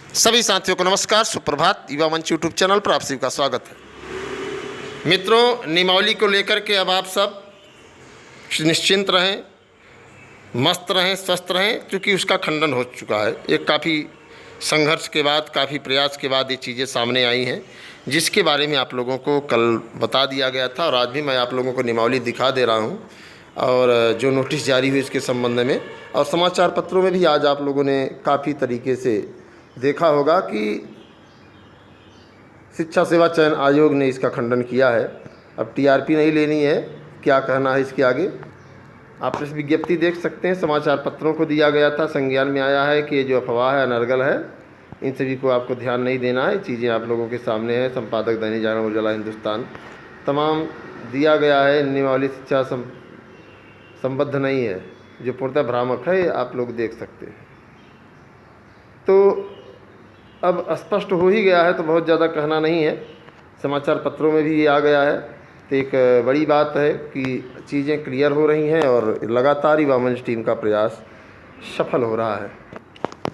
सभी साथियों को नमस्कार, सुप्रभात। युवा मंच यूट्यूब चैनल पर आप सभी का स्वागत है। मित्रों, नियमावली को लेकर के अब आप सब निश्चिंत रहें, मस्त रहें, स्वस्थ रहें, क्योंकि उसका खंडन हो चुका है। एक काफ़ी संघर्ष के बाद, काफ़ी प्रयास के बाद ये चीज़ें सामने आई हैं, जिसके बारे में आप लोगों को कल बता दिया गया था और आज भी मैं आप लोगों को नियमावली दिखा दे रहा हूँ। और जो नोटिस जारी हुई इसके संबंध में, और समाचार पत्रों में भी आज आप लोगों ने काफ़ी तरीके से देखा होगा कि शिक्षा सेवा चयन आयोग ने इसका खंडन किया है। अब टीआरपी नहीं लेनी है, क्या कहना है इसके आगे आप प्रेस विज्ञप्ति देख सकते हैं। समाचार पत्रों को दिया गया था, संज्ञान में आया है कि ये जो अफवाह है अनर्गल है, इन सभी को आपको ध्यान नहीं देना है। चीज़ें आप लोगों के सामने हैं। संपादक दैनिक जागरण, उजाला हिंदुस्तान, तमाम दिया गया है। नियमावली शिक्षा संबद्ध नहीं है, जो पूर्णतः भ्रामक है, आप लोग देख सकते हैं। तो अब स्पष्ट हो ही गया है, तो बहुत ज़्यादा कहना नहीं है। समाचार पत्रों में भी ये आ गया है, तो एक बड़ी बात है कि चीज़ें क्लियर हो रही हैं और लगातार युवा मंच टीम का प्रयास सफल हो रहा है।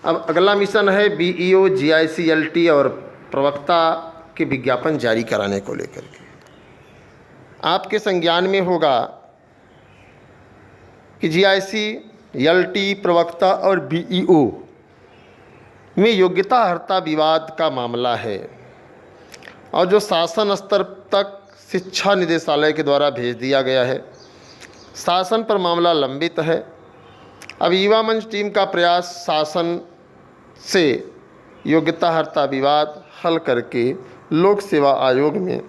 अब अगला मिशन है बीईओ, जीआईसी-एलटी और प्रवक्ता के विज्ञापन जारी कराने को लेकर के। आपके संज्ञान में होगा कि जीआईसी, एलटी, प्रवक्ता और बीईओ में योग्यता अर्हता विवाद का मामला है, और जो शासन स्तर तक शिक्षा निदेशालय के द्वारा भेज दिया गया है। शासन पर मामला लंबित है। अब युवा मंच टीम का प्रयास शासन से योग्यता अर्हता विवाद हल करके लोक सेवा आयोग में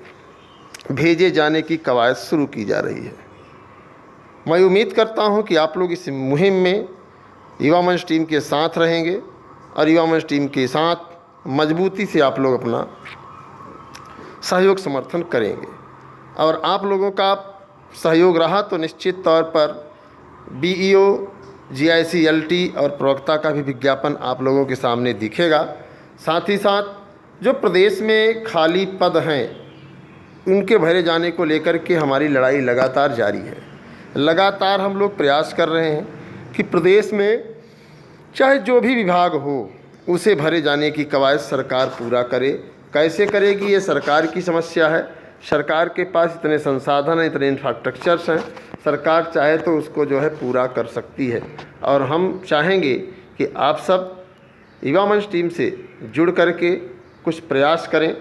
भेजे जाने की कवायद शुरू की जा रही है। मैं उम्मीद करता हूं कि आप लोग इस मुहिम में युवा मंच टीम के साथ रहेंगे और युवा मंच टीम के साथ मजबूती से आप लोग अपना सहयोग समर्थन करेंगे। और आप लोगों का सहयोग रहा तो निश्चित तौर पर बीईओ, जीआईसी, एलटी और प्रवक्ता का भी विज्ञापन आप लोगों के सामने दिखेगा। साथ ही साथ जो प्रदेश में खाली पद हैं, उनके भरे जाने को लेकर के हमारी लड़ाई लगातार जारी है। लगातार हम लोग प्रयास कर रहे हैं कि प्रदेश में चाहे जो भी विभाग हो, उसे भरे जाने की कवायद सरकार पूरा करे। कैसे करेगी, ये सरकार की समस्या है। सरकार के पास इतने संसाधन हैं, इतने इंफ्रास्ट्रक्चर्स हैं, सरकार चाहे तो उसको जो है पूरा कर सकती है। और हम चाहेंगे कि आप सब युवा मंच टीम से जुड़ करके कुछ प्रयास करें।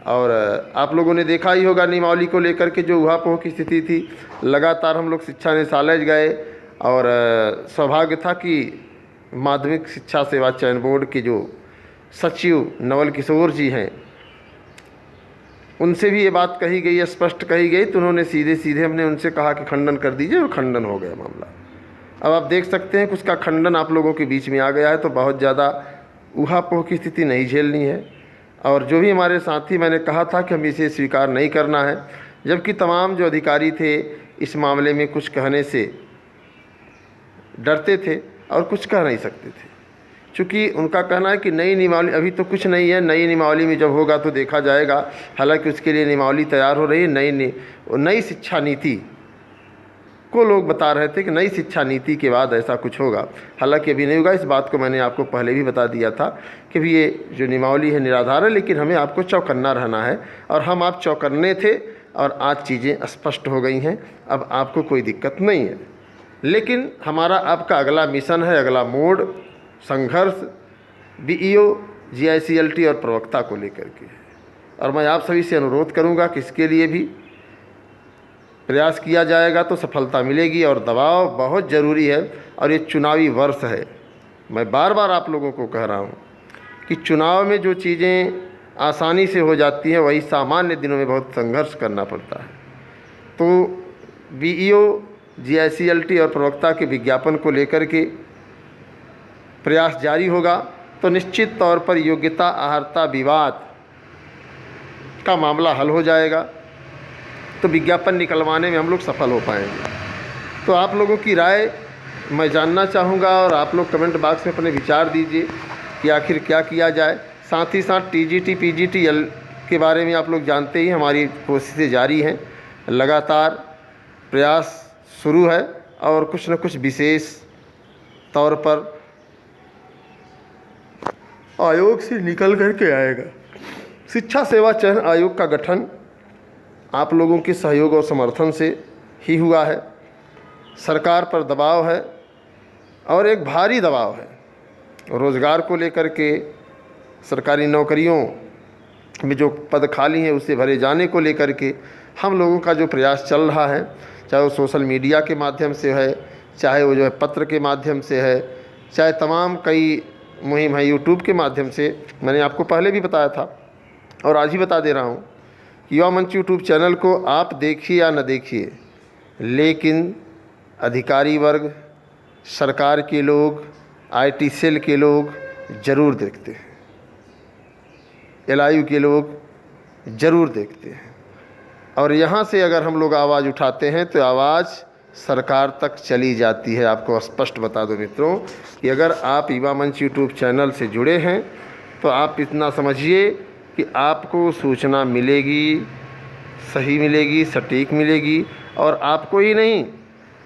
और आप लोगों ने देखा ही होगा नियमावली को लेकर के जो उहापोह की स्थिति थी। लगातार हम लोग शिक्षा निदेशालय गए और सौभाग्य था कि माध्यमिक शिक्षा सेवा चयन बोर्ड के जो सचिव नवल किशोर जी हैं, उनसे भी ये बात कही गई, स्पष्ट कही गई, तो उन्होंने सीधे हमने उनसे कहा कि खंडन कर दीजिए, और खंडन हो गया मामला। अब आप देख सकते हैं कि उसका खंडन आप लोगों के बीच में आ गया है। तो बहुत ज़्यादा उहापोह की स्थिति नहीं झेलनी है। और जो भी हमारे साथी, मैंने कहा था कि हम इसे स्वीकार नहीं करना है, जबकि तमाम जो अधिकारी थे इस मामले में कुछ कहने से डरते थे और कुछ कह नहीं सकते थे, चूँकि उनका कहना है कि नई नियमावली, अभी तो कुछ नहीं है, नई नियमावली में जब होगा तो देखा जाएगा। हालांकि उसके लिए नियमावली तैयार हो रही है। नई शिक्षा नीति को लोग बता रहे थे कि नई शिक्षा नीति के बाद ऐसा कुछ होगा। हालांकि अभी नहीं होगा। इस बात को मैंने आपको पहले भी बता दिया था कि भी ये जो नियमावली है निराधार है, लेकिन हमें आपको चौकन्ना रहना है। और हम आप चौकन्ने थे और आज चीज़ें स्पष्ट हो गई हैं। अब आपको कोई दिक्कत नहीं है। लेकिन हमारा आपका अगला मिशन है, अगला मोड़ संघर्ष बीईओ, जीआईसी-एलटी और प्रवक्ता को लेकर के है। और मैं आप सभी से अनुरोध करूंगा कि इसके लिए भी प्रयास किया जाएगा तो सफलता मिलेगी। और दबाव बहुत ज़रूरी है, और ये चुनावी वर्ष है। मैं बार बार आप लोगों को कह रहा हूँ कि चुनाव में जो चीज़ें आसानी से हो जाती हैं, वही सामान्य दिनों में बहुत संघर्ष करना पड़ता है। तो बीईओ, जीआईसी-एलटी और प्रवक्ता के विज्ञापन को लेकर के प्रयास जारी होगा, तो निश्चित तौर पर योग्यता अर्हता विवाद का मामला हल हो जाएगा। तो विज्ञापन निकलवाने में हम लोग सफल हो पाएंगे। तो आप लोगों की राय मैं जानना चाहूँगा, और आप लोग कमेंट बॉक्स में अपने विचार दीजिए कि आखिर क्या किया जाए। साथ ही साथ टीजीटी, पीजीटी के बारे में आप लोग जानते ही, हमारी कोशिशें जारी हैं। लगातार प्रयास शुरू है, और कुछ न कुछ विशेष तौर पर आयोग से निकल कर के आएगा। शिक्षा सेवा चयन आयोग का गठन आप लोगों के सहयोग और समर्थन से ही हुआ है। सरकार पर दबाव है और एक भारी दबाव है। रोज़गार को लेकर के, सरकारी नौकरियों में जो पद खाली हैं उसे भरे जाने को लेकर के हम लोगों का जो प्रयास चल रहा है, चाहे वो सोशल मीडिया के माध्यम से है, चाहे वो जो है पत्र के माध्यम से है, चाहे तमाम कई मुहिम है यूट्यूब के माध्यम से। मैंने आपको पहले भी बताया था और आज ही बता दे रहा हूँ, युवा मंच यूट्यूब चैनल को आप देखिए या न देखिए, लेकिन अधिकारी वर्ग, सरकार के लोग, IT सेल के लोग ज़रूर देखते हैं, LIU के लोग ज़रूर देखते हैं। और यहाँ से अगर हम लोग आवाज़ उठाते हैं तो आवाज़ सरकार तक चली जाती है। आपको स्पष्ट बता दो मित्रों कि अगर आप युवा मंच यूट्यूब चैनल से जुड़े हैं तो आप इतना समझिए कि आपको सूचना मिलेगी, सही मिलेगी, सटीक मिलेगी, और आपको ही नहीं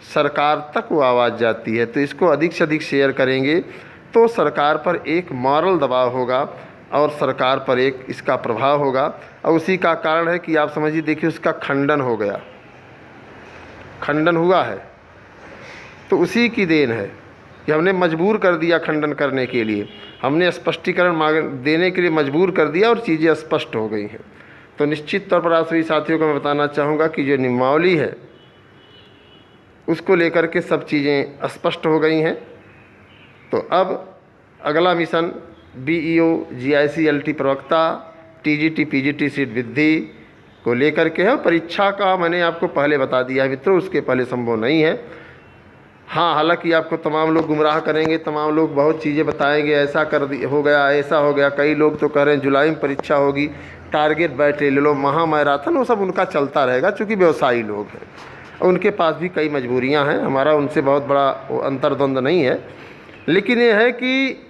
सरकार तक वो आवाज़ जाती है। तो इसको अधिक से अधिक शेयर करेंगे तो सरकार पर एक मॉरल दबाव होगा और सरकार पर एक इसका प्रभाव होगा। और उसी का कारण है कि आप समझिए, देखिए उसका खंडन हो गया, खंडन हुआ है, तो उसी की देन है कि हमने मजबूर कर दिया खंडन करने के लिए, हमने स्पष्टीकरण देने के लिए मजबूर कर दिया और चीज़ें स्पष्ट हो गई हैं। तो निश्चित तौर पर आप सभी साथियों को मैं बताना चाहूँगा कि जो नियमावली है उसको लेकर के सब चीज़ें स्पष्ट हो गई हैं। तो अब अगला मिशन BEO GIC LT प्रवक्ता TGT PGT सीट वृद्धि को लेकर के है। परीक्षा का मैंने आपको पहले बता दिया है मित्रों, उसके पहले संभव नहीं है। हाँ, हालांकि आपको तमाम लोग गुमराह करेंगे, तमाम लोग बहुत चीज़ें बताएंगे, ऐसा हो गया, ऐसा हो गया। कई लोग तो कह रहे हैं जुलाई में परीक्षा होगी, टारगेट बैठे ले लो, महामैराथन, वो सब उनका चलता रहेगा, चूँकि व्यवसायी लोग हैं और उनके पास भी कई मजबूरियाँ हैं। हमारा उनसे बहुत बड़ा अंतर्द्वंद नहीं है, लेकिन ये है कि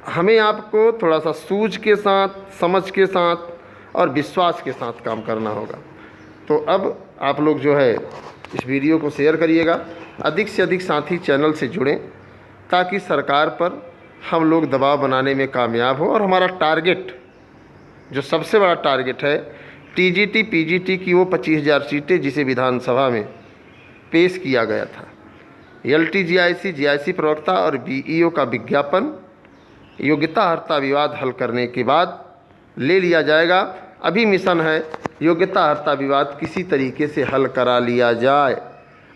हमें आपको थोड़ा सा सूझ के साथ, समझ के साथ और विश्वास के साथ काम करना होगा। तो अब आप लोग जो है इस वीडियो को शेयर करिएगा, अधिक से अधिक साथी चैनल से जुड़ें ताकि सरकार पर हम लोग दबाव बनाने में कामयाब हो। और हमारा टारगेट, जो सबसे बड़ा टारगेट है, TGT PGT की वो 25,000 सीटें जिसे विधानसभा में पेश किया गया था। LT GIC GIC प्रवक्ता और BEO का विज्ञापन योग्यता अर्हता विवाद हल करने के बाद ले लिया जाएगा। अभी मिशन है योग्यता अर्हता विवाद किसी तरीके से हल करा लिया जाए,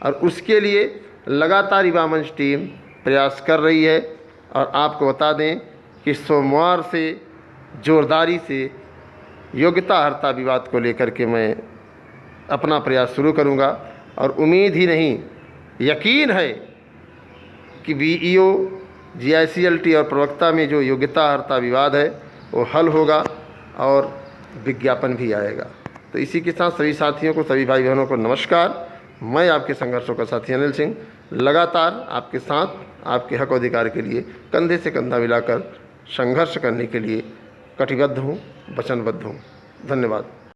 और उसके लिए लगातार युवा मंच टीम प्रयास कर रही है। और आपको बता दें कि सोमवार से जोरदारी से योग्यता अर्हता विवाद को लेकर के मैं अपना प्रयास शुरू करूंगा। और उम्मीद ही नहीं, यकीन है कि BEO GIC LT और प्रवक्ता में जो योग्यता अर्हता विवाद है वो हल होगा और विज्ञापन भी आएगा। तो इसी के साथ सभी साथियों को, सभी भाई बहनों को नमस्कार। मैं आपके संघर्षों का साथी अनिल सिंह, लगातार आपके साथ आपके हक अधिकार के लिए कंधे से कंधा मिलाकर संघर्ष करने के लिए कटिबद्ध हूँ, वचनबद्ध हूँ। धन्यवाद।